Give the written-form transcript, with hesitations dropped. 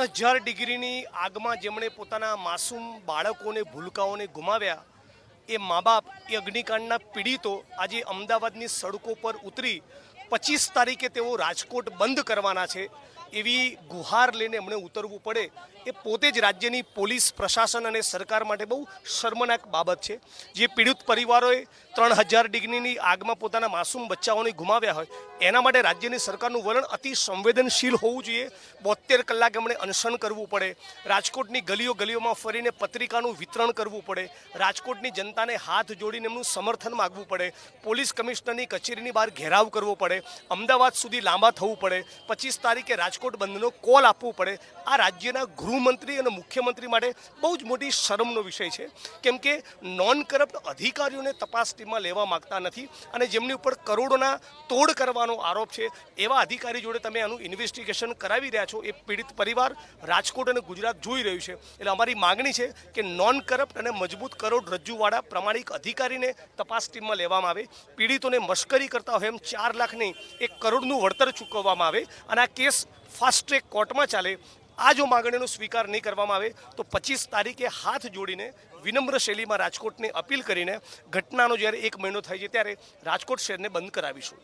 3000 ડિગ્રીની આગમાં જેમણે પોતાના માસૂમ બાળકોને ભૂલકાઓને ગુમાવ્યા એ મા બાપ એ અગ્નિકાંડના પીડિતો આજે અમદાવાદની સડકો પર ઉતરી 25 તારીખે તેઓ રાજકોટ બંધ કરવાના છે એવી ગુહાર લઈને એમણે ઉતરવું પડે એ પોતે જ રાજ્યની પોલીસ પ્રશાસન અને સરકાર માટે બહુ શર્મનાક બાબત છે। જે પીડિત પરિવારોએ 3000 ડિગ્રીની આગમાં પોતાના માસૂમ બચ્ચાઓને ગુમાવ્યા હોય એના માટે રાજ્યની સરકારનું વલણ અતિ સંવેદનશીલ હોવું જોઈએ। 72 કલાક એમણે અનશન કરવું પડે, રાજકોટની ગલીઓ ગલીઓમાં ફરીને પત્રિકાનું વિતરણ કરવું પડે, રાજકોટની જનતાને હાથ જોડીને એમનું સમર્થન માગવું પડે, પોલીસ કમિશનરની કચેરીની બહાર ઘેરાવ કરવો પડે, અમદાવાદ સુધી લાંબા થવું પડે, 25 તારીખે રાજકોટ બંધનો કોલ આપવું પડે। આ રાજ્યના ગૃહમંત્રી અને મુખ્યમંત્રી માટે બહુ જ મોટી શરમનો વિષય છે, કેમ કે નોન કરપ્ટ અધિકારીઓને તપાસ ટીમમાં લેવા માગતા નથી અને જેમની ઉપર કરોડોના તોડ કરવાનો આરોપ છે એવા અધિકારી જોડે તમે આનું ઇન્વેસ્ટિગેશન કરાવી રહ્યા છો એ પીડિત પરિવાર રાજકોટ અને ગુજરાત જોઈ રહ્યું છે। એટલે અમારી માગણી છે કે નોન કરપ્ટ અને મજબૂત કરોડરજ્જુવાળા પ્રમાણિક અધિકારીને તપાસ ટીમમાં લેવામાં આવે, પીડિતોને મશ્કરી કરતા હોય એમ 4 લાખની 1 કરોડનું વળતર ચૂકવવામાં આવે અને આ કેસ ફાસ્ટ ટ્રેક કોર્ટમાં ચાલે। આ જો માગણીનો સ્વીકાર નહીં કરવામાં આવે તો 25 તારીખે હાથ જોડીને વિનમ્ર શૈલીમાં રાજકોટને અપીલ કરીને ઘટનાનો જ્યારે 1 મહિનો થાય છે ત્યારે રાજકોટ શહેરને બંધ કરાવીશું।